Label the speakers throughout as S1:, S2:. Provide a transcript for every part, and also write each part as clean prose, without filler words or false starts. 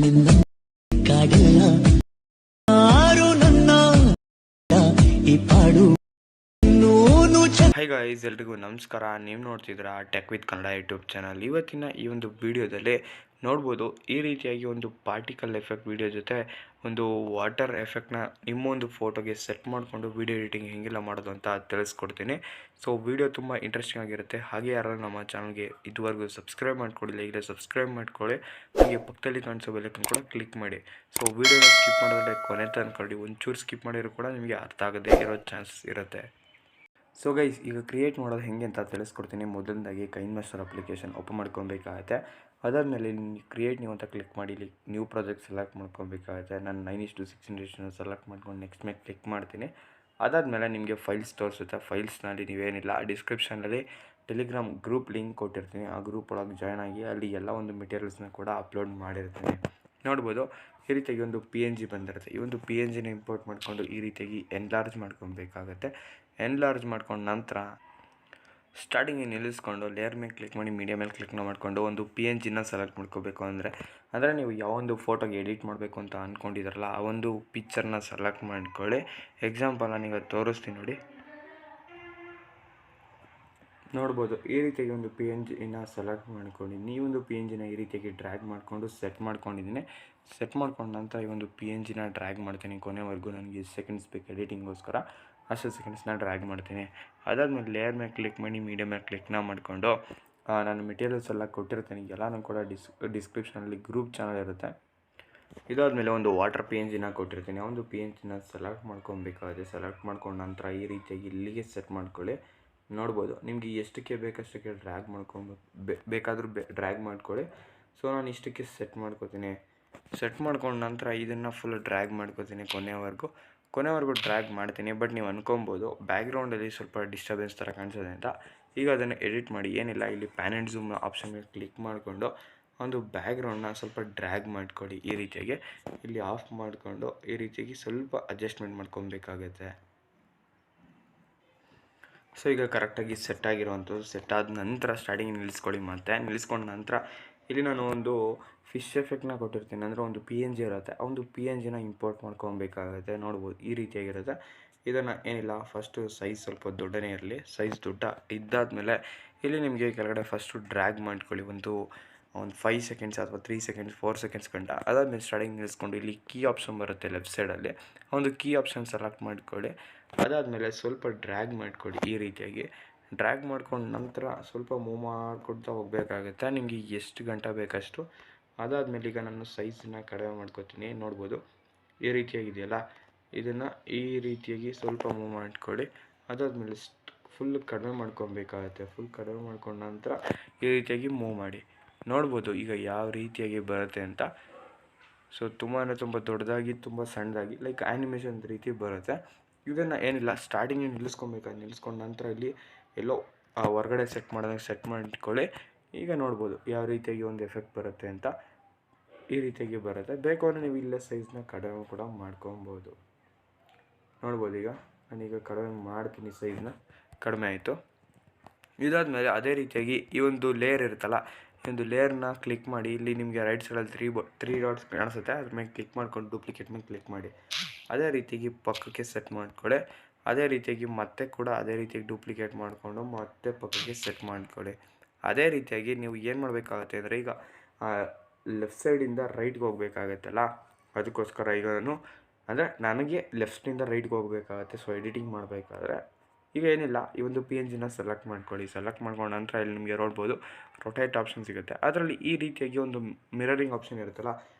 S1: ನಿನ್ನ ಕಾಡಲ್ಲ ಆರು ನನ್ನ ಈ ಪಾಡು.
S2: ಹೈ ಗಾಯ್ಸ್, ಎಲ್ರಿಗೂ ನಮಸ್ಕಾರ. ನೀವು ನೋಡ್ತಿದ್ದೀರಾ tech with Kannada YouTube channel. ಇವತ್ತಿನ ಈ ಒಂದು ವಿಡಿಯೋದಲ್ಲಿ ನೋಡ್ಬೋದು, ಈ ರೀತಿಯಾಗಿ ಒಂದು ಪಾರ್ಟಿಕಲ್ ಎಫೆಕ್ಟ್ ವಿಡಿಯೋ ಜೊತೆ ಒಂದು ವಾಟರ್ ಎಫೆಕ್ಟ್ನ ನಿಮ್ಮೊಂದು ಫೋಟೋಗೆ ಸೆಟ್ ಮಾಡಿಕೊಂಡು ವಿಡಿಯೋ ಎಡಿಟಿಂಗ್ ಹೆಂಗೆಲ್ಲ ಮಾಡೋದು ಅಂತ ತಿಳಿಸ್ಕೊಡ್ತೀನಿ. ಸೊ ವಿಡಿಯೋ ತುಂಬ ಇಂಟ್ರೆಸ್ಟಿಂಗ್ ಆಗಿರುತ್ತೆ. ಹಾಗೆ ಯಾರು ನಮ್ಮ ಚಾನಲ್ಗೆ ಇದುವರೆಗೂ ಸಬ್ಸ್ಕ್ರೈಬ್ ಮಾಡ್ಕೊಳ್ಳಿಲ್ಲ, ಈಗಲೇ ಸಬ್ಸ್ಕ್ರೈಬ್ ಮಾಡ್ಕೊಳ್ಳಿ. ಹಾಗೆ ಪಕ್ಕದಲ್ಲಿ ಕಾಣಿಸೋ ಬೆಲ್ಲೈಕನ್ ಕೂಡ ಕ್ಲಿಕ್ ಮಾಡಿ. ಸೊ ವಿಡಿಯೋನ ಸ್ಕಿಪ್ ಮಾಡೋದ್ರೆ ಕೊನೆ ತನಕ ಒಂಚೂರು ಸ್ಕಿಪ್ ಮಾಡಿದ್ರು ಕೂಡ ನಿಮಗೆ ಅರ್ಥ ಆಗದೇ ಇರೋ ಚಾನ್ಸಸ್ ಇರುತ್ತೆ. ಸೊ ಗೈಸ್, ಈಗ ಕ್ರಿಯೇಟ್ ಮಾಡೋದು ಹೆಂಗೆ ಅಂತ ತಿಳಿಸ್ಕೊಡ್ತೀನಿ. ಮೊದಲನೇದಾಗಿ ಕೈನ್ಮಾಸ್ಟರ್ ಅಪ್ಲಿಕೇಶನ್ ಓಪನ್ ಮಾಡ್ಕೊಬೇಕಾಗತ್ತೆ. ಅದಾದಮೇಲೆ ಕ್ರಿಯೇಟ್ ನ್ಯೂ ಅಂತ ಕ್ಲಿಕ್ ಮಾಡಿ ಇಲ್ಲಿ ನ್ಯೂ ಪ್ರಾಜೆಕ್ಟ್ ಸೆಲೆಕ್ಟ್ ಮಾಡ್ಕೊಬೇಕಾಗುತ್ತೆ. ನಾನು 9:16 ಸೆಲೆಕ್ಟ್ ಮಾಡ್ಕೊಂಡು ನೆಕ್ಸ್ಟ್ ಮೇಲೆ ಕ್ಲಿಕ್ ಮಾಡ್ತೀನಿ. ಅದಾದಮೇಲೆ ನಿಮಗೆ ಫೈಲ್ಸ್ ತೋರಿಸುತ್ತೆ. ಫೈಲ್ಸ್ನಲ್ಲಿ ನೀವೇನಿಲ್ಲ, ಡಿಸ್ಕ್ರಿಪ್ಷನಲ್ಲಿ ಟೆಲಿಗ್ರಾಮ್ ಗ್ರೂಪ್ ಲಿಂಕ್ ಕೊಟ್ಟಿರ್ತೀನಿ. ಆ ಗ್ರೂಪ್ ಒಳಗೆ ಜಾಯ್ನ್ ಆಗಿ ಅಲ್ಲಿ ಎಲ್ಲ ಒಂದು ಮೆಟೀರಿಯಲ್ಸ್ನ ಕೂಡ ಅಪ್ಲೋಡ್ ಮಾಡಿರ್ತೀನಿ. ನೋಡ್ಬೋದು, ಈ ರೀತಿಯಾಗಿ ಒಂದು PNG ಬಂದಿರುತ್ತೆ. ಈ ಒಂದು PNGನ ಇಂಪೋರ್ಟ್ ಮಾಡಿಕೊಂಡು ಈ ರೀತಿಯಾಗಿ ಎನ್ಲಾರ್ಜ್ ಮಾಡ್ಕೊಬೇಕಾಗತ್ತೆ. ಎನ್ಲಾರ್ಜ್ ಮಾಡ್ಕೊಂಡು ನಂತರ ಸ್ಟಾರ್ಟಿಂಗಿಗೆ ನಿಲ್ಲಿಸ್ಕೊಂಡು ಲೇಯರ್ ಮೇಲೆ ಕ್ಲಿಕ್ ಮಾಡಿ ಮೀಡಿಯಾ ಮೇಲೆ ಕ್ಲಿಕ್ನ ಮಾಡಿಕೊಂಡು ಒಂದು PNGನ ಸೆಲೆಕ್ಟ್ ಮಾಡ್ಕೋಬೇಕು. ಅಂದರೆ ನೀವು ಯಾವೊಂದು ಫೋಟೋಗೆ ಎಡಿಟ್ ಮಾಡಬೇಕು ಅಂತ ಅಂದ್ಕೊಂಡಿದ್ದಾರಲ್ಲ ಆ ಒಂದು ಪಿಕ್ಚರ್ನ ಸೆಲೆಕ್ಟ್ ಮಾಡ್ಕೊಳ್ಳಿ. ಎಕ್ಸಾಂಪಲ್ ನಾನೀಗ ತೋರಿಸ್ತೀನಿ ನೋಡಿ. ನೋಡ್ಬೋದು, ಈ ರೀತಿಯಾಗಿ ಒಂದು PNGನ ಸೆಲೆಕ್ಟ್ ಮಾಡ್ಕೊಂಡಿದ್ದೀನಿ. ಈ ಒಂದು PNGನ ಈ ರೀತಿಯಾಗಿ ಡ್ರ್ಯಾಗ್ ಮಾಡಿಕೊಂಡು ಸೆಟ್ ಮಾಡ್ಕೊಂಡಿದ್ದೀನಿ. ಸೆಟ್ ಮಾಡ್ಕೊಂಡು ನಂತರ ಈ ಒಂದು PNGನ ಡ್ರ್ಯಾಗ್ ಮಾಡ್ತೀನಿ. ಕೊನೆವರೆಗೂ ನನಗೆ ಸೆಕೆಂಡ್ಸ್ ಬೇಕು ಎಡಿಟಿಂಗೋಸ್ಕರ, ಅಷ್ಟು ಸೆಕೆಂಡ್ಸ್ನ ಡ್ರ್ಯಾಗ್ ಮಾಡ್ತೀನಿ. ಅದಾದಮೇಲೆ ಲೇಯರ್ ಮೇಲೆ ಕ್ಲಿಕ್ ಮಾಡಿ ಮೀಡಿಯಾ ಮೇಲೆ ಕ್ಲಿಕ್ನ ಮಾಡಿಕೊಂಡು ನಾನು ಮೆಟೀರಿಯಲ್ಸ್ ಎಲ್ಲ ಕೊಟ್ಟಿರ್ತೀನಿ. ಎಲ್ಲನೂ ಕೂಡ ಡಿಸ್ಕ್ರಿಪ್ಷನಲ್ಲಿ ಗ್ರೂಪ್ ಚಾನಲ್ ಇರುತ್ತೆ. ಇದಾದಮೇಲೆ ಒಂದು ವಾಟರ್ PNGನ ಕೊಟ್ಟಿರ್ತೀನಿ. ಆ ಒಂದು PNGನ ಸೆಲೆಕ್ಟ್ ಮಾಡ್ಕೊಬೇಕಾಗುತ್ತೆ. ಸೆಲೆಕ್ಟ್ ಮಾಡ್ಕೊಂಡು ನಂತರ ಈ ರೀತಿಯಾಗಿ ಇಲ್ಲಿಗೆ ಸೆಟ್ ಮಾಡ್ಕೊಳ್ಳಿ. ನೋಡ್ಬೋದು, ನಿಮಗೆ ಎಷ್ಟಕ್ಕೆ ಬೇಕಷ್ಟಕ್ಕೆ ಡ್ರ್ಯಾಗ್ ಮಾಡ್ಕೊಂಡು ಬೇಕಾದರೂ ಡ್ರ್ಯಾಗ್ ಮಾಡ್ಕೊಳ್ಳಿ. ಸೊ ನಾನು ಇಷ್ಟಕ್ಕೆ ಸೆಟ್ ಮಾಡ್ಕೋತೀನಿ. ಸೆಟ್ ಮಾಡ್ಕೊಂಡು ನಂತರ ಇದನ್ನು ಫುಲ್ ಡ್ರ್ಯಾಗ್ ಮಾಡ್ಕೋತೀನಿ. ಕೊನೆವರೆಗೂ ಡ್ರ್ಯಾಗ್ ಮಾಡ್ತೀನಿ. ಬಟ್ ನೀವು ಅನ್ಕೊಬೋದು ಬ್ಯಾಕ್ಗ್ರೌಂಡಲ್ಲಿ ಸ್ವಲ್ಪ ಡಿಸ್ಟರ್ಬೆನ್ಸ್ ಥರ ಕಾಣಿಸೋದೆ ಅಂತ. ಈಗ ಅದನ್ನು ಎಡಿಟ್ ಮಾಡಿ ಏನಿಲ್ಲ, ಇಲ್ಲಿ ಪ್ಯಾನ್ ಆ್ಯಂಡ್ ಝೂಮ್ ಆಪ್ಷನ್ ಮೇಲೆ ಕ್ಲಿಕ್ ಮಾಡಿಕೊಂಡು ಒಂದು ಬ್ಯಾಕ್ಗ್ರೌಂಡನ್ನ ಸ್ವಲ್ಪ ಡ್ರ್ಯಾಗ್ ಮಾಡಿಕೊಡಿ. ಈ ರೀತಿಯಾಗಿ ಇಲ್ಲಿ ಆಫ್ ಮಾಡಿಕೊಂಡು ಈ ರೀತಿಯಾಗಿ ಸ್ವಲ್ಪ ಅಡ್ಜಸ್ಟ್ಮೆಂಟ್ ಮಾಡ್ಕೊಬೇಕಾಗತ್ತೆ. ಸೊ ಈಗ ಕರೆಕ್ಟಾಗಿ ಸೆಟ್ ಆಗಿರುವಂಥದ್ದು. ಸೆಟ್ ಆದ ನಂತರ ಸ್ಟಾರ್ಟಿಂಗ್ ನಿಲ್ಲಿಸ್ಕೊಳ್ಳಿ. ಮತ್ತೆ ನಿಲ್ಲಿಸ್ಕೊಂಡ ನಂತರ ಇಲ್ಲಿ ನಾನು ಒಂದು ಫಿಶ್ ಎಫೆಕ್ಟ್ನ ಕೊಟ್ಟಿರ್ತೀನಿ. ಅಂದರೆ ಒಂದು PNG ಇರುತ್ತೆ, ಆ ಒಂದು PNGನ ಇಂಪೋರ್ಟ್ ಮಾಡ್ಕೊಬೇಕಾಗುತ್ತೆ. ನೋಡ್ಬೋದು, ಈ ರೀತಿಯಾಗಿರುತ್ತೆ. ಇದನ್ನು ಏನಿಲ್ಲ, ಫಸ್ಟು ಸೈಜ್ ಸ್ವಲ್ಪ ದೊಡ್ಡನೇ ಇರಲಿ. ಸೈಜ್ ದೊಡ್ಡ ಇದ್ದಾದಮೇಲೆ ಇಲ್ಲಿ ನಿಮಗೆ ಕೆಳಗಡೆ ಫಸ್ಟು ಡ್ರ್ಯಾಗ್ ಮಾಡ್ಕೊಳ್ಳಿ. ಒಂದು 5 ಸೆಕೆಂಡ್ಸ್ ಅಥವಾ 3 ಸೆಕೆಂಡ್ಸ್ 4 ಸೆಕೆಂಡ್ಸ್ ಗಂಟ. ಅದಾದಮೇಲೆ ಸ್ಟಾರ್ಟಿಂಗ್ ನಿಲ್ಲಿಸ್ಕೊಂಡು ಇಲ್ಲಿ ಕೀ ಆಪ್ಷನ್ ಬರುತ್ತೆ ಲೆಫ್ಟ್ ಸೈಡಲ್ಲಿ, ಒಂದು ಕೀ ಆಪ್ಷನ್ ಸೆಲೆಕ್ಟ್ ಮಾಡ್ಕೊಳ್ಳಿ. ಅದಾದಮೇಲೆ ಸ್ವಲ್ಪ ಡ್ರ್ಯಾಗ್ ಮಾಡಿಕೊಡಿ. ಈ ರೀತಿಯಾಗಿ ಡ್ರ್ಯಾಗ್ ಮಾಡ್ಕೊಂಡು ನಂತರ ಸ್ವಲ್ಪ ಮೂವ್ ಮಾಡ್ಕೊಳ್ತಾ ಹೋಗಬೇಕಾಗುತ್ತೆ. ನಿಮಗೆ ಎಷ್ಟು ಗಂಟೆ ಬೇಕಷ್ಟು. ಅದಾದಮೇಲೆ ಈಗ ನಾನು ಸೈಜನ್ನ ಕಡಿಮೆ ಮಾಡ್ಕೋತೀನಿ. ನೋಡ್ಬೋದು, ಈ ರೀತಿಯಾಗಿದೆಯಲ್ಲ, ಇದನ್ನು ಈ ರೀತಿಯಾಗಿ ಸ್ವಲ್ಪ ಮೂವ್ ಮಾಡಿಕೊಡಿ. ಅದಾದಮೇಲೆ ಫುಲ್ ಕಡಿಮೆ ಮಾಡ್ಕೊಬೇಕಾಗತ್ತೆ. ಫುಲ್ ಕಡಿಮೆ ಮಾಡ್ಕೊಂಡ ನಂತರ ಈ ರೀತಿಯಾಗಿ ಮೂವ್ ಮಾಡಿ. ನೋಡ್ಬೋದು ಈಗ ಯಾವ ರೀತಿಯಾಗಿ ಬರುತ್ತೆ ಅಂತ. ಸೊ ತುಂಬ ದೊಡ್ಡದಾಗಿ, ತುಂಬ ಸಣ್ಣದಾಗಿ, ಲೈಕ್ ಆ್ಯನಿಮೇಷನ್ ರೀತಿ ಬರುತ್ತೆ. ಇದನ್ನು ಏನಿಲ್ಲ, ಸ್ಟಾರ್ಟಿಂಗಿಗೆ ನಿಲ್ಲಿಸ್ಕೊಂಡು ನಂತರ ಇಲ್ಲಿ ಎಲ್ಲೋ ಹೊರಗಡೆ ಸೆಟ್ ಮಾಡಿಕೊಳ್ಳಿ. ಈಗ ನೋಡ್ಬೋದು ಯಾವ ರೀತಿಯಾಗಿ ಒಂದು ಎಫೆಕ್ಟ್ ಬರುತ್ತೆ ಅಂತ. ಈ ರೀತಿಯಾಗಿ ಬರುತ್ತೆ. ಬೇಕು ಅಂದರೆ ನೀವು ಇಲ್ಲೇ ಸೈಜ್ನ ಕಡಿಮೆ ಕೂಡ ಮಾಡ್ಕೊಬೋದು. ನೋಡ್ಬೋದು, ಈಗ ನಾನೀಗ ಕಡಿಮೆ ಮಾಡ್ತೀನಿ. ಸೈಜ್ನ ಕಡಿಮೆ ಆಯಿತು. ಇದಾದಮೇಲೆ ಅದೇ ರೀತಿಯಾಗಿ ಈ ಒಂದು ಲೇಯರ್ ಇರುತ್ತಲ್ಲ, ಈ ಒಂದು ಲೇಯರ್ನ ಕ್ಲಿಕ್ ಮಾಡಿ. ಇಲ್ಲಿ ನಿಮಗೆ ರೈಟ್ ಸೈಡಲ್ಲಿ 3 ಡಾಟ್ಸ್ ಕಾಣಿಸುತ್ತೆ. ಅದ್ರ ಮೇಲೆ ಕ್ಲಿಕ್ ಮಾಡ್ಕೊಂಡು ಡೂಪ್ಲಿಕೇಟ್ ಮೇಲೆ ಕ್ಲಿಕ್ ಮಾಡಿ. ಅದೇ ರೀತಿಯಾಗಿ ಪಕ್ಕಕ್ಕೆ ಸೆಟ್ ಮಾಡ್ಕೊಳ್ಳಿ. ಅದೇ ರೀತಿಯಾಗಿ ಮತ್ತೆ ಕೂಡ ಅದೇ ರೀತಿಯಾಗಿ ಡೂಪ್ಲಿಕೇಟ್ ಮಾಡಿಕೊಂಡು ಮತ್ತೆ ಪಕ್ಕಕ್ಕೆ ಸೆಟ್ ಮಾಡ್ಕೊಳ್ಳಿ. ಅದೇ ರೀತಿಯಾಗಿ ನೀವು ಏನು ಮಾಡಬೇಕಾಗತ್ತೆ ಅಂದರೆ, ಈಗ ಲೆಫ್ಟ್ ಸೈಡಿಂದ ರೈಟ್ಗೆ ಹೋಗಬೇಕಾಗತ್ತಲ್ಲ, ಅದಕ್ಕೋಸ್ಕರ ಈಗ ನನಗೆ ಲೆಫ್ಟಿಂದ ರೈಟ್ಗೆ ಹೋಗಬೇಕಾಗತ್ತೆ. ಸೊ ಎಡಿಟಿಂಗ್ ಮಾಡಬೇಕಾದ್ರೆ ಈಗ ಏನಿಲ್ಲ, ಈ ಒಂದು PNGನ ಸೆಲೆಕ್ಟ್ ಮಾಡ್ಕೊಳ್ಳಿ. ಸೆಲೆಕ್ಟ್ ಮಾಡ್ಕೊಂಡು ನಂತರ ಇಲ್ಲಿ ನಿಮಗೆ ನೋಡ್ಬೋದು ರೊಟೇಟ್ ಆಪ್ಷನ್ ಸಿಗುತ್ತೆ. ಅದರಲ್ಲಿ ಈ ರೀತಿಯಾಗಿ ಒಂದು ಮಿರರಿಂಗ್ ಆಪ್ಷನ್ ಇರುತ್ತಲ್ಲ,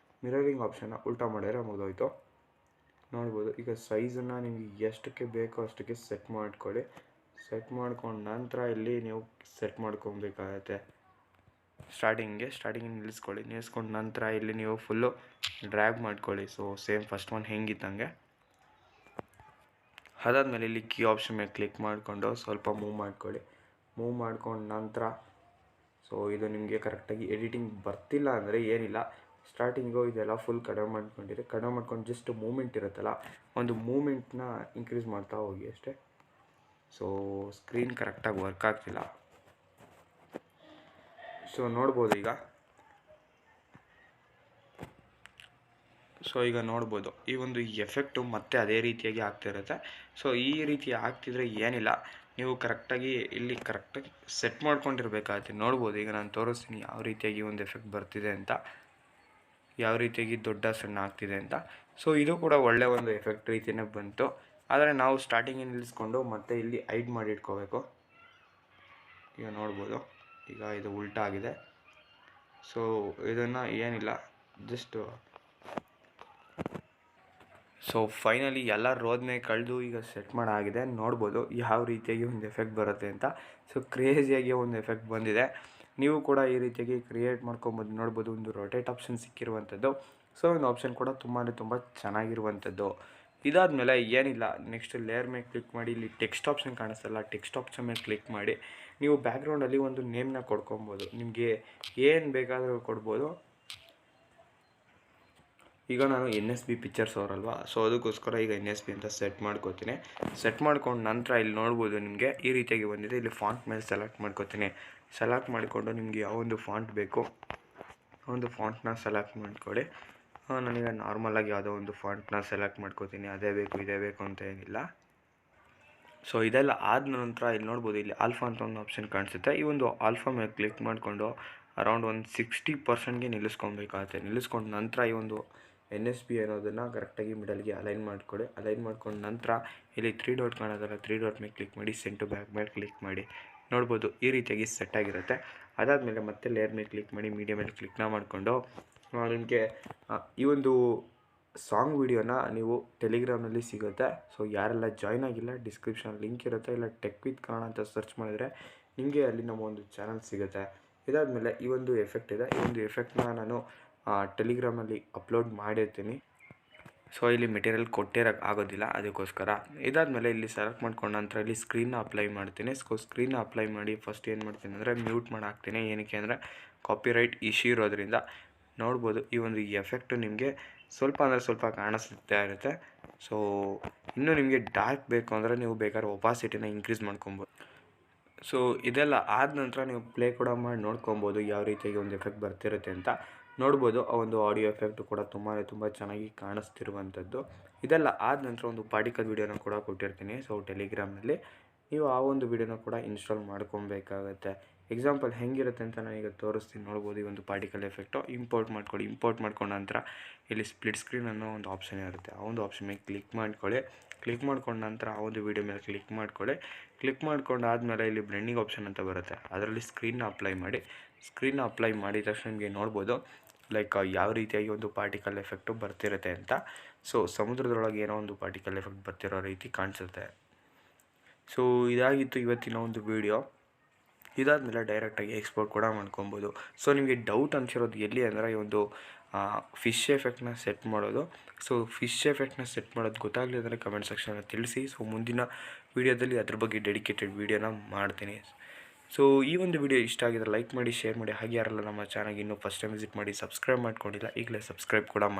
S2: ಮಿರರಿಂಗ್ ಆಪ್ಷನ್ನ ಉಲ್ಟಾ ಮಾಡಿದ್ರೆ ಮುಗಿದೋಯ್ತು. ನೋಡ್ಬೋದು, ಈಗ ಸೈಜನ್ನು ನಿಮಗೆ ಎಷ್ಟಕ್ಕೆ ಬೇಕೋ ಅಷ್ಟಕ್ಕೆ ಸೆಟ್ ಮಾಡ್ಕೊಳ್ಳಿ. ಸೆಟ್ ಮಾಡ್ಕೊಂಡು ನಂತರ ಇಲ್ಲಿ ನೀವು ಸೆಟ್ ಮಾಡ್ಕೊಬೇಕಾಗತ್ತೆ. ಸ್ಟಾರ್ಟಿಂಗ್ ನಿಲ್ಲಿಸ್ಕೊಂಡು ನಂತರ ಇಲ್ಲಿ ನೀವು ಫುಲ್ಲು ಡ್ರ್ಯಾಗ್ ಮಾಡ್ಕೊಳ್ಳಿ. ಸೊ ಸೇಮ್ ಫಸ್ಟ್ ಒನ್ ಹೆಂಗಿತ್ತಂಗೆ. ಅದಾದಮೇಲೆ ಇಲ್ಲಿ ಕೀ ಆಪ್ಷನ್ ಮೇಲೆ ಕ್ಲಿಕ್ ಮಾಡಿಕೊಂಡು ಸ್ವಲ್ಪ ಮೂವ್ ಮಾಡ್ಕೊಳ್ಳಿ. ಮೂವ್ ಮಾಡ್ಕೊಂಡು ನಂತರ ಸೊ ಇದು ನಿಮಗೆ ಕರೆಕ್ಟಾಗಿ ಎಡಿಟಿಂಗ್ ಬರ್ತಿಲ್ಲ ಅಂದರೆ ಏನಿಲ್ಲ, ಸ್ಟಾರ್ಟಿಂಗು ಇದೆಲ್ಲ ಫುಲ್ ಕಡಿಮೆ ಮಾಡ್ಕೊಂಡು ಜಸ್ಟ್ ಮೂಮೆಂಟ್ ಇರುತ್ತಲ್ಲ, ಒಂದು ಮೂಮೆಂಟ್ನ ಇನ್ಕ್ರೀಸ್ ಮಾಡ್ತಾ ಹೋಗಿ ಅಷ್ಟೇ. ಸೊ ಸ್ಕ್ರೀನ್ ಕರೆಕ್ಟಾಗಿ ವರ್ಕ್ ಆಗ್ತಿಲ್ಲ. ಸೊ ನೋಡ್ಬೋದು, ಈಗ ಸೊ ಈಗ ನೋಡ್ಬೋದು ಈ ಒಂದು ಎಫೆಕ್ಟು ಮತ್ತೆ ಅದೇ ರೀತಿಯಾಗಿ ಆಗ್ತಿರುತ್ತೆ. ಸೊ ಈ ರೀತಿ ಆಗ್ತಿದ್ರೆ ಏನಿಲ್ಲ, ನೀವು ಕರೆಕ್ಟಾಗಿ ಇಲ್ಲಿ ಕರೆಕ್ಟಾಗಿ ಸೆಟ್ ಮಾಡ್ಕೊಂಡಿರ್ಬೇಕಾಗುತ್ತೆ. ನೋಡ್ಬೋದು ಈಗ ನಾನು ತೋರಿಸ್ತೀನಿ ಯಾವ ರೀತಿಯಾಗಿ ಒಂದು ಎಫೆಕ್ಟ್ ಬರ್ತಿದೆ ಅಂತ, ಯಾವ ರೀತಿಯಾಗಿ ದೊಡ್ಡ ಸಣ್ಣ ಆಗ್ತಿದೆ ಅಂತ. ಸೊ ಇದು ಕೂಡ ಒಳ್ಳೆಯ ಒಂದು ಎಫೆಕ್ಟ್ ರೀತಿಯೇ ಬಂತು. ಆದರೆ ನಾವು ಸ್ಟಾರ್ಟಿಂಗಿಗೆ ನಿಲ್ಲಿಸ್ಕೊಂಡು ಮತ್ತೆ ಇಲ್ಲಿ ಹೈಡ್ ಮಾಡಿ ಇಟ್ಕೋಬೇಕು. ಈಗ ನೋಡ್ಬೋದು ಈಗ ಇದು ಉಲ್ಟಾ ಆಗಿದೆ. ಸೊ ಇದನ್ನು ಏನಿಲ್ಲ, ಜಸ್ಟ್ ಸೊ ಫೈನಲಿ ಎಲ್ಲ ರೋದನೆ ಕಳೆದು ಈಗ ಸೆಟ್ ಮಾಡಾಗಿದೆ. ನೋಡ್ಬೋದು ಯಾವ ರೀತಿಯಾಗಿ ಒಂದು ಎಫೆಕ್ಟ್ ಬರುತ್ತೆ ಅಂತ. ಸೊ ಕ್ರೇಜಿಯಾಗಿ ಒಂದು ಎಫೆಕ್ಟ್ ಬಂದಿದೆ. ನೀವು ಕೂಡ ಈ ರೀತಿಯಾಗಿ ಕ್ರಿಯೇಟ್ ಮಾಡ್ಕೊಬೋದು. ನೋಡ್ಬೋದು ಒಂದು ರೊಟೇಟ್ ಆಪ್ಷನ್ ಸಿಕ್ಕಿರುವಂಥದ್ದು. ಸೊ ಒಂದು ಆಪ್ಷನ್ ಕೂಡ ತುಂಬ ಚೆನ್ನಾಗಿರುವಂಥದ್ದು. ಇದಾದಮೇಲೆ ಏನಿಲ್ಲ, ನೆಕ್ಸ್ಟ್ ಲೇಯರ್ ಮೇಲೆ ಕ್ಲಿಕ್ ಮಾಡಿ, ಇಲ್ಲಿ ಟೆಕ್ಸ್ಟ್ ಆಪ್ಷನ್ ಕಾಣಿಸ್ತಲ್ಲ, ಟೆಕ್ಸ್ಟ್ ಆಪ್ಷನ್ ಮೇಲೆ ಕ್ಲಿಕ್ ಮಾಡಿ ನೀವು ಬ್ಯಾಕ್ಗ್ರೌಂಡಲ್ಲಿ ಒಂದು ನೇಮ್ನ ಕೊಡ್ಕೊಬೋದು. ನಿಮಗೆ ಏನು ಬೇಕಾದರೂ ಕೊಡ್ಬೋದು. ಈಗ ನಾನು NSB ಪಿಕ್ಚರ್ಸ್ ಅವರಲ್ವಾ, ಸೊ ಅದಕ್ಕೋಸ್ಕರ ಈಗ NSB ಅಂತ ಸೆಟ್ ಮಾಡ್ಕೋತೀನಿ. ಸೆಟ್ ಮಾಡ್ಕೊಂಡು ನಂತರ ಇಲ್ಲಿ ನೋಡ್ಬೋದು ನಿಮಗೆ ಈ ರೀತಿಯಾಗಿ ಬಂದಿದೆ. ಇಲ್ಲಿ ಫಾಂಟ್ ಮೇಲೆ ಸೆಲೆಕ್ಟ್ ಮಾಡ್ಕೋತೀನಿ. ಸೆಲೆಕ್ಟ್ ಮಾಡಿಕೊಂಡು ನಿಮಗೆ ಯಾವ ಒಂದು ಫಾಂಟ್ ಬೇಕು ಒಂದು ಫಾಂಟ್ನ ಸೆಲೆಕ್ಟ್ ಮಾಡ್ಕೊಳ್ಳಿ. ನಾನೀಗ ನಾರ್ಮಲಾಗಿ ಯಾವುದೋ ಒಂದು ಫಾಂಟ್ನ ಸೆಲೆಕ್ಟ್ ಮಾಡ್ಕೋತೀನಿ. ಅದೇ ಬೇಕು ಇದೇ ಬೇಕು ಅಂತ ಏನಿಲ್ಲ. ಸೊ ಇದೆಲ್ಲ ಆದ ನಂತರ ಇಲ್ಲಿ ನೋಡ್ಬೋದು ಇಲ್ಲಿ ಆಲ್ಫಾ ಅಂತ ಒಂದು ಆಪ್ಷನ್ ಕಾಣಿಸುತ್ತೆ. ಈ ಒಂದು ಆಲ್ಫಾ ಮೇಲೆ ಕ್ಲಿಕ್ ಮಾಡಿಕೊಂಡು ಅರೌಂಡ್ ಒಂದು 60%ಗೆ ನಿಲ್ಲಿಸ್ಕೊಬೇಕಾಗುತ್ತೆ. ನಿಲ್ಲಿಸ್ಕೊಂಡು ನಂತರ ಈ ಒಂದು NSB ಅನ್ನೋದನ್ನು ಕರೆಕ್ಟಾಗಿ ಮಿಡಲ್ಗೆ ಅಲೈನ್ ಮಾಡಿಕೊಡಿ. ಅಲೈನ್ ಮಾಡ್ಕೊಂಡು ನಂತರ ಇಲ್ಲಿ 3 ಡಾಟ್ ಕಾಣೋದಲ್ಲ, 3 ಡಾಟ್ ಮೇಲೆ ಕ್ಲಿಕ್ ಮಾಡಿ, ಸೆಂಡ್ ಟು ಬ್ಯಾಕ್ ಮೇಲೆ ಕ್ಲಿಕ್ ಮಾಡಿ. ನೋಡ್ಬೋದು ಈ ರೀತಿಯಾಗಿ ಸೆಟ್ ಆಗಿರುತ್ತೆ. ಅದಾದಮೇಲೆ ಮತ್ತೆ ಲೇಯರ್ ಮೇಲೆ ಕ್ಲಿಕ್ ಮಾಡಿ, ಮೀಡಿಯಾ ಮೇಲೆ ಕ್ಲಿಕ್ನ ಮಾಡಿಕೊಂಡು ನಿಮಗೆ ಈ ಒಂದು ಸಾಂಗ್ ವಿಡಿಯೋನ ನೀವು ಟೆಲಿಗ್ರಾಮ್ನಲ್ಲಿ ಸಿಗುತ್ತೆ. ಸೊ ಯಾರೆಲ್ಲ ಜಾಯ್ನ್ ಆಗಿಲ್ಲ, ಡಿಸ್ಕ್ರಿಪ್ಷನ್ ಲಿಂಕ್ ಇರುತ್ತೆ, ಇಲ್ಲ ಟೆಕ್ ವಿತ್ ಕನ್ನಡ ಅಂತ ಸರ್ಚ್ ಮಾಡಿದರೆ ನಿಮಗೆ ಅಲ್ಲಿ ನಮ್ಮ ಒಂದು ಚಾನಲ್ ಸಿಗುತ್ತೆ. ಇದಾದಮೇಲೆ ಈ ಒಂದು ಎಫೆಕ್ಟ್ ಇದೆ. ಈ ಒಂದು ಎಫೆಕ್ಟ್ನ ನಾನು ಟೆಲಿಗ್ರಾಮಲ್ಲಿ ಅಪ್ಲೋಡ್ ಮಾಡಿರ್ತೀನಿ. ಸೊ ಇಲ್ಲಿ ಮೆಟೀರಿಯಲ್ ಕೊಟ್ಟಿರೋಕ್ಕೆ ಆಗೋದಿಲ್ಲ, ಅದಕ್ಕೋಸ್ಕರ. ಇದಾದಮೇಲೆ ಇಲ್ಲಿ ಸೆಲೆಕ್ಟ್ ಮಾಡ್ಕೊಂಡು ನಂತರ ಇಲ್ಲಿ ಸ್ಕ್ರೀನ್ನ ಅಪ್ಲೈ ಮಾಡ್ತೀನಿ. ಸೊ ಸ್ಕ್ರೀನ್ನ ಅಪ್ಲೈ ಮಾಡಿ ಫಸ್ಟ್ ಏನು ಮಾಡ್ತೀನಿ ಅಂದರೆ ಮ್ಯೂಟ್ ಮಾಡಿ ಹಾಕ್ತೀನಿ. ಏನಕ್ಕೆ ಅಂದರೆ ಕಾಪಿರೈಟ್ ಇಶ್ಯೂ ಇರೋದ್ರಿಂದ. ನೋಡ್ಬೋದು ಈ ಒಂದು ಎಫೆಕ್ಟು ನಿಮಗೆ ಸ್ವಲ್ಪ ಅಂದರೆ ಸ್ವಲ್ಪ ಕಾಣಿಸ್ತಾ ಇರುತ್ತೆ. ಸೊ ಇನ್ನೂ ನಿಮಗೆ ಡಾರ್ಕ್ ಬೇಕು ಅಂದರೆ ನೀವು ಬೇಕಾದ್ರೆ ಒಪಾಸಿಟಿನ ಇನ್ಕ್ರೀಸ್ ಮಾಡ್ಕೊಬೋದು. ಸೊ ಇದೆಲ್ಲ ಆದ ನಂತರ ನೀವು ಪ್ಲೇ ಕೂಡ ಮಾಡಿ ನೋಡ್ಕೊಬೋದು ಯಾವ ರೀತಿಯಾಗಿ ಒಂದು ಎಫೆಕ್ಟ್ ಬರ್ತಿರುತ್ತೆ ಅಂತ. ನೋಡ್ಬೋದು ಆ ಒಂದು ಆಡಿಯೋ ಎಫೆಕ್ಟು ಕೂಡ ತುಂಬ ಚೆನ್ನಾಗಿ ಕಾಣಿಸ್ತಿರುವಂಥದ್ದು. ಇದೆಲ್ಲ ಆದ ನಂತರ ಒಂದು ಪಾರ್ಟಿಕಲ್ ವೀಡಿಯೋನ ಕೂಡ ಕೊಟ್ಟಿರ್ತೀನಿ. ಸೊ ಟೆಲಿಗ್ರಾಮ್ನಲ್ಲಿ ನೀವು ಆ ಒಂದು ವೀಡಿಯೋನ ಕೂಡ ಇನ್ಸ್ಟಾಲ್ ಮಾಡ್ಕೊಬೇಕಾಗತ್ತೆ. ಎಕ್ಸಾಂಪಲ್ ಹೆಂಗಿರುತ್ತೆ ಅಂತ ನಾನೀಗ ತೋರಿಸ್ತೀನಿ. ನೋಡ್ಬೋದು ಈ ಒಂದು ಪಾರ್ಟಿಕಲ್ ಎಫೆಕ್ಟು ಇಂಪೋರ್ಟ್ ಮಾಡ್ಕೊಳ್ಳಿ. ಇಂಪೋರ್ಟ್ ಮಾಡ್ಕೊಂಡ ನಂತರ ಇಲ್ಲಿ ಸ್ಪ್ಲಿಟ್ ಸ್ಕ್ರೀನ್ ಅನ್ನೋ ಒಂದು ಆಪ್ಷನ್ ಇರುತ್ತೆ. ಆ ಒಂದು ಆಪ್ಷನ್ ಮೇಲೆ ಕ್ಲಿಕ್ ಮಾಡ್ಕೊಳ್ಳಿ. ಕ್ಲಿಕ್ ಮಾಡ್ಕೊಂಡ ನಂತರ ಆ ಒಂದು ವೀಡಿಯೋ ಮೇಲೆ ಕ್ಲಿಕ್ ಮಾಡ್ಕೊಳ್ಳಿ. ಕ್ಲಿಕ್ ಮಾಡ್ಕೊಂಡು ಆದಮೇಲೆ ಇಲ್ಲಿ ಬ್ಲೆಂಡಿಂಗ್ ಆಪ್ಷನ್ ಅಂತ ಬರುತ್ತೆ, ಅದರಲ್ಲಿ ಸ್ಕ್ರೀನ್ನ ಅಪ್ಲೈ ಮಾಡಿ. ಸ್ಕ್ರೀನ್ನ ಅಪ್ಲೈ ಮಾಡಿದ ತಕ್ಷಣ ನಿಮಗೆ ನೋಡ್ಬೋದು ಲೈಕ್ ಯಾವ ರೀತಿಯಾಗಿ ಒಂದು ಪಾರ್ಟಿಕಲ್ ಎಫೆಕ್ಟು ಬರ್ತಿರುತ್ತೆ ಅಂತ. ಸೊ ಸಮುದ್ರದೊಳಗೆ ಏನೋ ಒಂದು ಪಾರ್ಟಿಕಲ್ ಎಫೆಕ್ಟ್ ಬರ್ತಿರೋ ರೀತಿ ಕಾಣಿಸುತ್ತೆ. ಸೊ ಇದಾಗಿತ್ತು ಇವತ್ತಿನ ಒಂದು ವೀಡಿಯೋ. ಇದಾದಮೇಲೆ ಡೈರೆಕ್ಟಾಗಿ ಎಕ್ಸ್ಪೋರ್ಟ್ ಕೂಡ ಮಾಡ್ಕೊಬೋದು. ಸೊ ನಿಮಗೆ ಡೌಟ್ ಅನಿಸಿರೋದು ಎಲ್ಲಿ ಅಂದರೆ ಈ ಒಂದು ಫಿಶ್ ಎಫೆಕ್ಟ್ನ ಸೆಟ್ ಮಾಡೋದು. ಸೊ ಫಿಶ್ ಎಫೆಕ್ಟ್ನ ಸೆಟ್ ಮಾಡೋದು ಗೊತ್ತಾಗಲಿ ಅಂದರೆ ಕಮೆಂಟ್ ಸೆಕ್ಷನಲ್ಲಿ ತಿಳಿಸಿ. ಸೊ ಮುಂದಿನ ವೀಡಿಯೋದಲ್ಲಿ ಅದ್ರ ಬಗ್ಗೆ ಡೆಡಿಕೇಟೆಡ್ ವೀಡಿಯೋನ ಮಾಡ್ತೀನಿ. ಸೊ ಈ ಒಂದು ವಿಡಿಯೋ ಇಷ್ಟ ಆಗಿದ್ರೆ ಲೈಕ್ ಮಾಡಿ, ಶೇರ್ ಮಾಡಿ. ಹಾಗೆ ಯಾರೆಲ್ಲ ನಮ್ಮ ಚಾನಲ್ಗೆ ಇನ್ನೂ ಫಸ್ಟ್ ಟೈಮ್ ವಿಸಿಟ್ ಮಾಡಿ ಸಬ್ಸ್ಕ್ರೈಬ್ ಮಾಡ್ಕೊಂಡಿಲ್ಲ, ಈಗಲೇ ಸಬ್ಸ್ಕ್ರೈಬ್ ಕೂಡ ಮಾಡಿ.